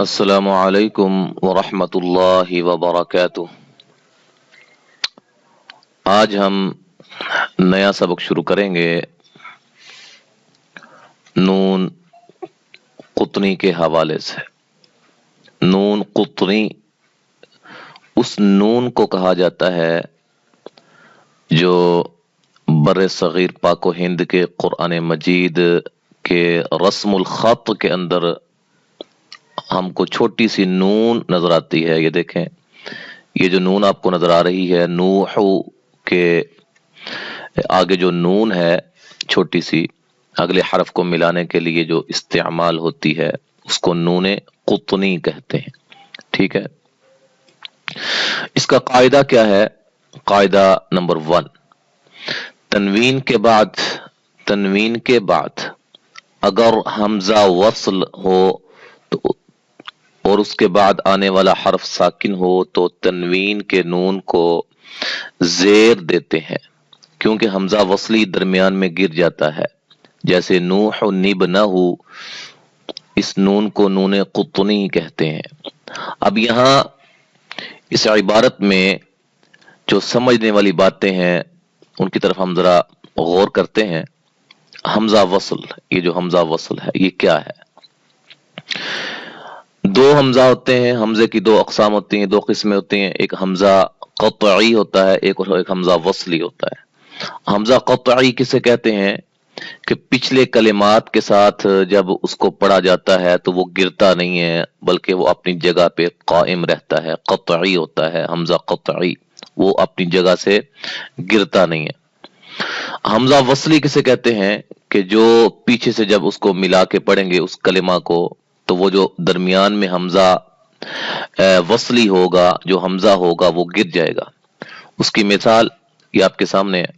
अस्सलामु अलैकुम वरहमतुल्लाहि वबरकातुह। आज हम नया सबक शुरू करेंगे नून कुतनी के हवाले से। नून कुतनी उस नून को कहा जाता है जो बर्रे सगीर पाको हिंद के कुरान मजीद के रस्मुल खत के अंदर हमको छोटी सी नून नजर आती है। ये देखें, ये जो नून आपको नजर आ रही है, नूहू के आगे जो नून है छोटी सी, अगले हरफ को मिलाने के लिए जो इस्तेमाल होती है उसको नूने कुतनी कहते हैं। ठीक है, इसका कायदा क्या है? कायदा नंबर 1, तनवीन के बाद अगर हमजा वस्ल हो तो और उसके बाद आने वाला हर्फ साकिन हो तो तनवीन के नून को जेर देते हैं, क्योंकि हमजा वस्ली दरमियान में गिर जाता है। जैसे नूह निबनहु, इस नून को नून कुतनी कहते हैं। अब यहां इस इबारत में जो समझने वाली बातें हैं उनकी तरफ हम जरा गौर करते हैं। हमजा वस्ल, ये जो हमजा वस्ल है ये क्या है? दो हमजा होते हैं, हमजे की दो अकसाम होती हैं, दो किस्में होती हैं। एक हमजा क़त्ई होता है, एक हमजा वस्ली होता है। हमजा क़त्ई किसे कहते हैं कि पिछले कलिमात के साथ जब उसको पढ़ा जाता है तो वो गिरता नहीं है, बल्कि वो अपनी जगह पे कायम रहता है। क़त्ई होता है हमजा क़त्ई, वो अपनी जगह से गिरता नहीं है। हमजा वस्ली किसे कहते हैं कि जो पीछे से जब उसको मिला के पढ़ेंगे उस कलिमा को, तो वो जो दरमियान में हमजा वस्ली होगा, जो हमजा होगा वो गिर जाएगा। उसकी मिसाल ये आपके सामने है।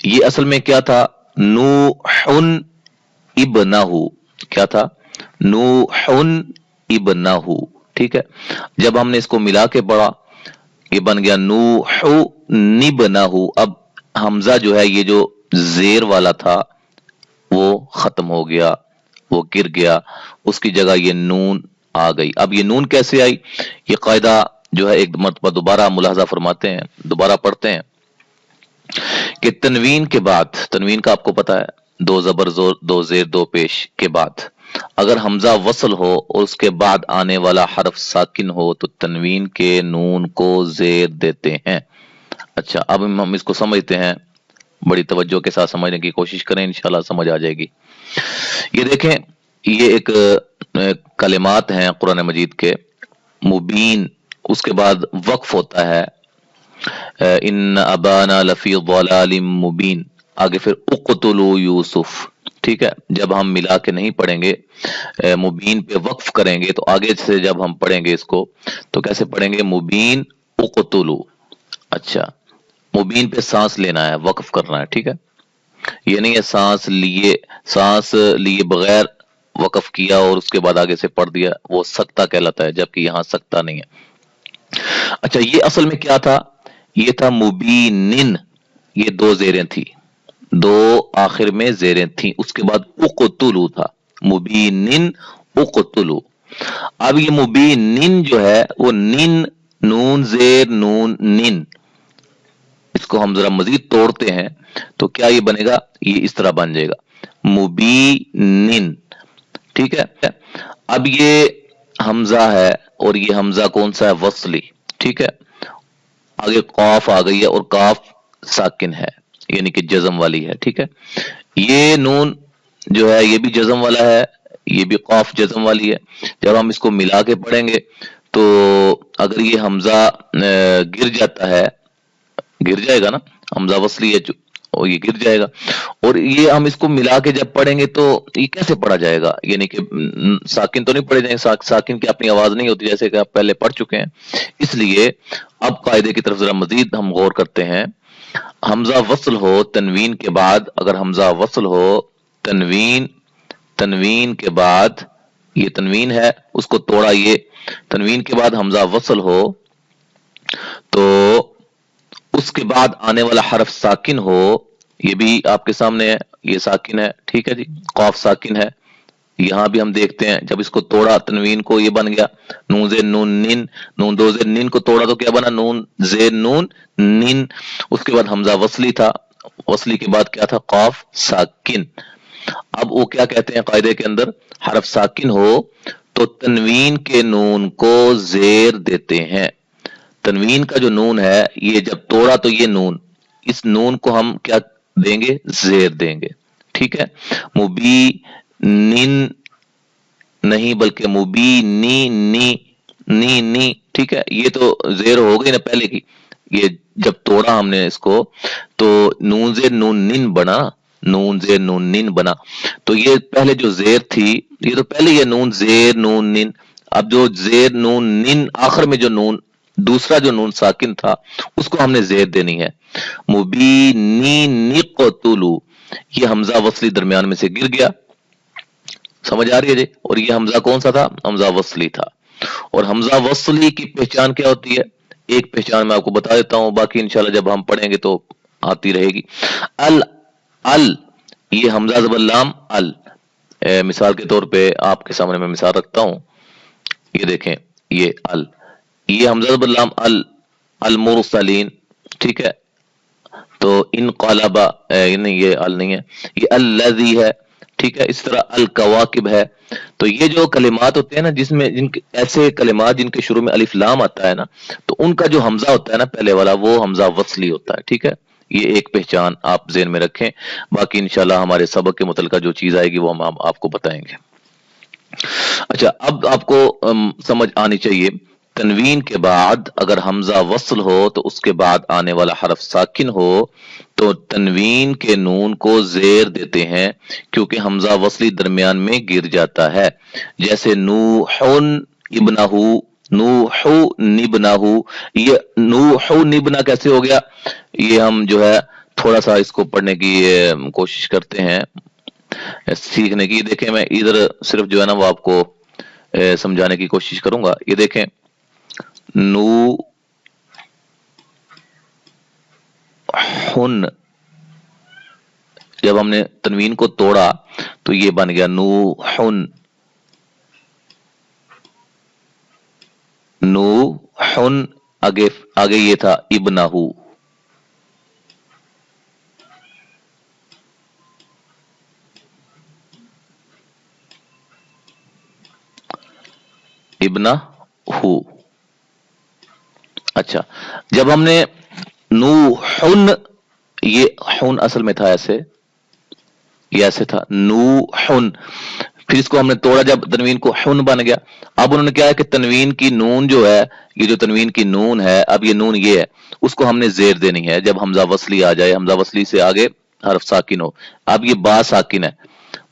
ये असल में क्या था? नूहुन इब्नहु। क्या था? नूहुन इब्नहु। ठीक है, जब हमने इसको मिला के पढ़ा ये बन गया नूहु निबनहु। अब हमजा जो है ये जो जेर वाला था वो खत्म हो गया, वो गिर गया, उसकी जगह ये नून आ गई। अब ये नून कैसे आई? ये कायदा जो है एक मरतबा दोबारा मुलाहजा फरमाते हैं, दोबारा पढ़ते हैं कि तनवीन के बाद, तनवीन का आपको पता है, दो जबर जोर दो जेर दो पेश के बाद अगर हमजा वसल हो और उसके बाद आने वाला हरफ साकिन हो तो तनवीन के नून को जेर देते हैं। अच्छा, अब हम इसको समझते हैं, बड़ी तवज्जो के साथ समझने की कोशिश करें, इंशाल्लाह समझ आ जाएगी। ये देखें, ये एक कलिमात हैं कुरान मजीद के। मुबीन, उसके बाद वक्फ होता है इन अबाना लफी ज़लालिम मुबीन, आगे फिर उक़्तुलू यूसुफ। ठीक है, जब हम मिला के नहीं पढ़ेंगे, मुबीन पे वक्फ करेंगे, तो आगे से जब हम पढ़ेंगे इसको तो कैसे पढ़ेंगे? मुबीन उक़्तुलू। अच्छा, मुबीन पे सांस लेना है, वक्फ करना है। ठीक है, ये नहीं है सांस लिए बगैर वक्फ किया और उसके बाद आगे से पढ़ दिया, वो सकता कहलाता है, जबकि यहां सकता नहीं है। अच्छा, ये असल में क्या था? ये था मुबीनिन। ये दो जेरें थी, दो आखिर में जेरें थी, उसके बाद उक़्तुलू था। मुबीनिन उक़्तुलू। अब ये मुबीनिन जो है वो निन, नून जेर नून निन, इसको हम जरा मजीद तोड़ते हैं तो क्या ये बनेगा? ये इस तरह बन जाएगा मुबीनिन। ठीक है, अब ये हमजा है और ये हमजा कौन सा है? वस्ली। ठीक है, आगे कॉफ आ गई है और काफ साकिन है, यानी कि जज़म वाली है। ठीक है, ये नून जो है ये भी जज़म वाला है, ये भी कॉफ जज़म वाली है। जब हम इसको मिला के पढ़ेंगे तो अगर ये हमजा गिर जाता है, गिर जाएगा ना, हमजा वस्ली है और ये गिर जाएगा, और ये हम इसको मिला के जब पढ़ेंगे तो ये कैसे पढ़ा जाएगा? यानी कि साकिन तो नहीं पढ़े जाएंगे, साकिन की अपनी आवाज नहीं होती, जैसे कि आप पहले पढ़ चुके हैं। इसलिए अब कायदे की तरफ जरा मजीद हम गौर करते हैं। हमजा वस्ल हो तनवीन के बाद, अगर हमजा वस्ल हो तनवीन के बाद, ये तनवीन है उसको तोड़ा, ये तनवीन के बाद हमजा वस्ल हो तो उसके बाद आने वाला हरफ साकिन हो, ये भी आपके सामने है, ये साकिन है। ठीक है जी, कॉफ साकिन है, यहां भी हम देखते हैं जब इसको तोड़ा तनवीन को, ये बन गया नून जेर नून निन, नून दो जेर निन को तोड़ा तो क्या बना नून जेर नून निन। उसके बाद हमजा वसली था, वसली के बाद क्या था कॉफ साकिन। अब वो क्या कहते हैं कायदे के अंदर, हरफ साकिन हो तो तनवीन के नून को जेर देते हैं। तनवीन का जो नून है ये जब तोड़ा तो ये नून, इस नून को हम क्या देंगे जेर देंगे, ठीक है। मुबी निन नहीं बल्कि मुबी नी नी नी, ठीक है। ये तो जेर हो गई ना पहले की, ये जब तोड़ा हमने इसको तो नून जेर नून निन बना, नून जेर नून निन बना। तो ये पहले जो जेर थी ये तो पहले ये नून जेर नून निन, अब जो जेर नून निन आखिर में जो नून दूसरा जो नून साकिन था उसको हमने जेर देनी है। मुबीनी निक़तुलू, ये हमजा वसली दरमियान में से गिर गया, समझ आ रही है जी। और ये हमजा कौन सा था, हमजा वसली था। और हमजा वसली की पहचान क्या होती है, एक पहचान मैं आपको बता देता हूं, बाकी इंशाल्लाह जब हम पढ़ेंगे तो आती रहेगी। अल अल, ये हमजा ज़बर लाम अल। मिसाल के तौर पे आपके सामने मैं मिसाल रखता हूं, ये देखें ये अल, ये हमजा ज़बर लाम अल, अल मुरसलीन, ठीक है। तो इन क़लबा नहीं, ये अल नहीं है, ये अल्लज़ी है, ठीक है। इस तरह अल कवाकिब है। तो ये जो कलिमात होते हैं ना जिसमें जिनके ऐसे कलिमात जिनके शुरू में अलिफ लाम आता है ना, तो उनका जो हमजा होता है ना पहले वाला वो हमजा वसली होता है, ठीक है। ये एक पहचान आप ज़हन में रखें, बाकी इंशाल्लाह हमारे सबक के मुतल्लिक़ जो चीज आएगी वो हम आपको बताएंगे। अच्छा, अब आपको समझ आनी चाहिए, तनवीन के बाद अगर हमजा वसल हो तो उसके बाद आने वाला हरफ साकिन हो तो तनवीन के नून को जेर देते हैं, क्योंकि हमजा वसली दरमियान में गिर जाता है। जैसे नूहुन इब्नहु, नूहु निब्नहु, ये नूहु निब्ना कैसे हो गया, ये हम जो है थोड़ा सा इसको पढ़ने की कोशिश करते हैं, सीखने की। देखें मैं इधर सिर्फ जो है ना वो आपको समझाने की कोशिश करूंगा। ये देखें नू हुन, जब हमने तनवीन को तोड़ा तो ये बन गया नू हुन, नू हुन। आगे आगे ये था इब्नहु, इब्नहु। अच्छा, जब हमने नूहुन, ये हुन असल में था ऐसे, ये ऐसे था नूहुन, फिर इसको हमने तोड़ा जब तनवीन को हुन बन गया। अब उन्होंने क्या है कि तनवीन की नून जो है, ये जो तनवीन की नून है, अब ये नून ये है, उसको हमने जेर देनी है जब हमजा वसली आ जाए, हमजा वसली से आगे हरफ साकिन हो। अब ये बा साकिन है,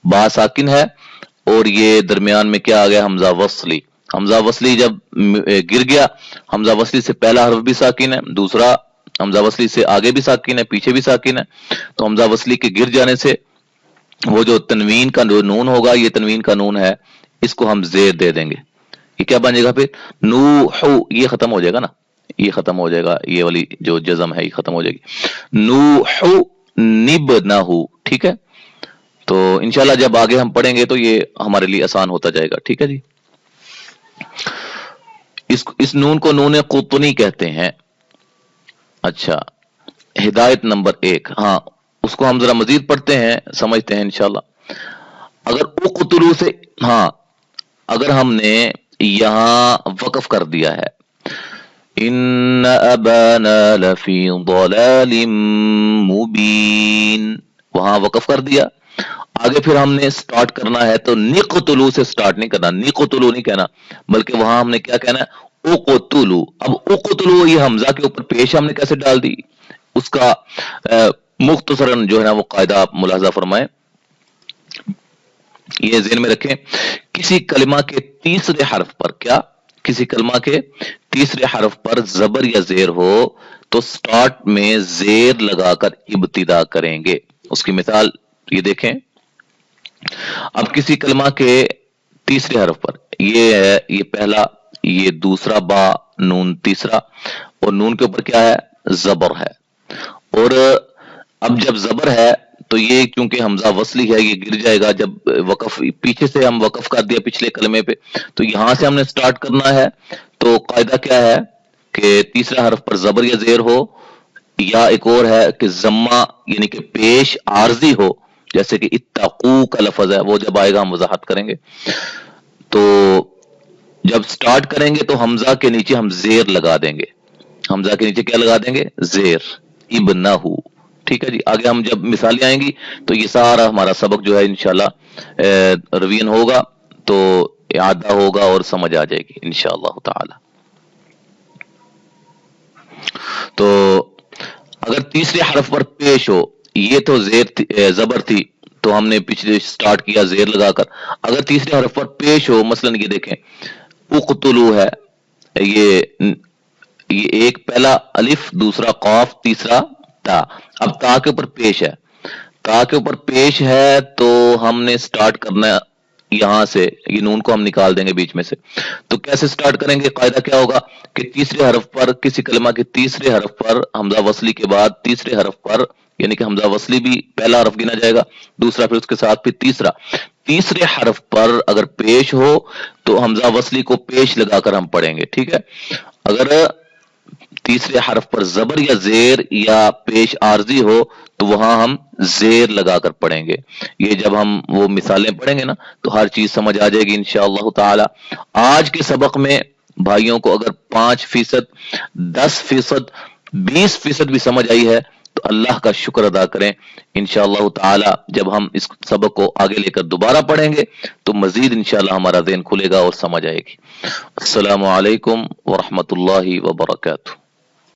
बा साकिन है, और ये दरमियान में क्या आ गया हमजा वसली। हमजा वसली जब गिर गया, हमजा वसली से पहला हरफ भी साकिन है, दूसरा हमजा वसली से आगे भी साकिन है, पीछे भी साकिन है। तो हमजा वसली के गिर जाने से वो जो तनवीन का जो नून होगा, ये तनवीन का नून है, इसको हम जेर दे देंगे। ये क्या बन जाएगा फिर नूहु, ये खत्म हो जाएगा ना, ये खत्म हो जाएगा, ये वाली जो जज़म है ये खत्म हो जाएगी। नूहु निब्नहु, ठीक है। तो इंशाल्लाह जब आगे हम पढ़ेंगे तो ये हमारे लिए आसान होता जाएगा, ठीक है जी। इस नून को नून कुतनी कहते हैं। अच्छा, हिदायत नंबर 1, हाँ उसको हम जरा मजीद पढ़ते हैं, समझते हैं इंशाल्लाह। अगर उक़तुलू से, हाँ अगर हमने यहां वक्फ कर दिया है, इन्न अबाना लफी ज़लालिम मुबीन, वहां वक्फ कर दिया, आगे फिर हमने स्टार्ट करना है तो निक़तुलू से स्टार्ट नहीं करना, निक़तुलू नहीं कहना, बल्कि वहां हमने क्या कहना है उक़तुलू। अब उक़तुलू ये हमजा के ऊपर पेश हमने कैसे डाल दी, उसका मुख्तसरन जो है ना वो कायदा आप मुलाजा फरमाएं, ये ज़हन में रखें। किसी कलिमा के तीसरे हरफ पर, क्या किसी कलिमा के तीसरे हरफ पर जबर या जेर हो तो स्टार्ट में जेर लगाकर इब्तिदा करेंगे। उसकी मिसाल ये देखें, अब किसी कलिमा के तीसरे हरफ पर, ये है, ये पहला, ये दूसरा बा, नून तीसरा, और नून के ऊपर क्या है जबर है। और अब जब जबर है تو یہ چونکہ حمزہ وصلی ہے، یہ گر جائے گا جب وقف پیچھے سے ہم وقف کر دیا پچھلے کلمے پہ، تو یہاں سے ہم نے سٹارٹ کرنا ہے۔ تو قاعدہ کیا ہے کہ تیسرے حرف پر زبر یا زیر ہو، یا ایک اور ہے کہ ضمہ یعنی کہ پیش عارضی ہو، جیسے کہ اتقو کا لفظ ہے، وہ جب آئے گا ہم وضاحت کریں گے۔ تو جب سٹارٹ کریں گے تو حمزہ کے نیچے ہم زیر لگا دیں گے، حمزہ کے نیچے کیا لگا دیں گے؟ زیر، ابنہو۔ ٹھیک ہے جی، آگے ہم جب مثالیں آئیں گی تو یہ سارا ہمارا سبق جو ہے انشاءاللہ روین ہوگا، تو اعادہ ہوگا اور سمجھ آ جائے گی انشاءاللہ تعالی۔ تو اگر تیسرے حرف پر پیش ہو، یہ تو زبر تھی تو ہم نے پچھلے سٹارٹ کیا زیر لگا کر، اگر تیسرے حرف پر پیش ہو، مثلا یہ دیکھیں اقتلو ہے، یہ ایک پہلا الف، دوسرا قاف، تیسرا تا، اب تا کے اوپر پیش ہے، تا کے اوپر پیش ہے تو ہم نے سٹارٹ کرنا ہے یہاں سے، یہ نون کو ہم نکال دیں گے بیچ میں سے۔ تو کیسے سٹارٹ کریں گے؟ قاعدہ کیا ہوگا کہ تیسرے حرف پر، کسی کلمہ کے تیسرے حرف پر حمزہ وصلی کے بعد تیسرے حرف پر، یعنی کہ حمزہ وصلی بھی پہلا حرف گنا جائے گا، دوسرا پھر اس کے ساتھ پھر تیسرا، تیسرے حرف پر اگر پیش ہو تو حمزہ وصلی کو پیش لگا کر ہم پڑھیں گے، ٹھیک ہے۔ اگر تیسرے حرف پر زبر یا زیر یا پیش عارضی ہو تو وہاں ہم زیر لگا کر پڑھیں گے۔ یہ جب ہم وہ مثالیں پڑھیں گے نا تو ہر چیز سمجھ آ جائے گی انشاءاللہ تعالی۔ آج کے سبق میں بھائیوں کو اگر 5%، 10%، 20% بھی سمجھ آئی ہے تو اللہ کا شکر ادا کریں۔ انشاءاللہ تعالی جب ہم اس سبق کو آگے لے کر دوبارہ پڑھیں گے تو مزید انشاءاللہ ہمارا ذہن کھلے گا اور سمجھ آئے گی۔ السلام علیکم ورحمۃ اللہ وبرکاتہ۔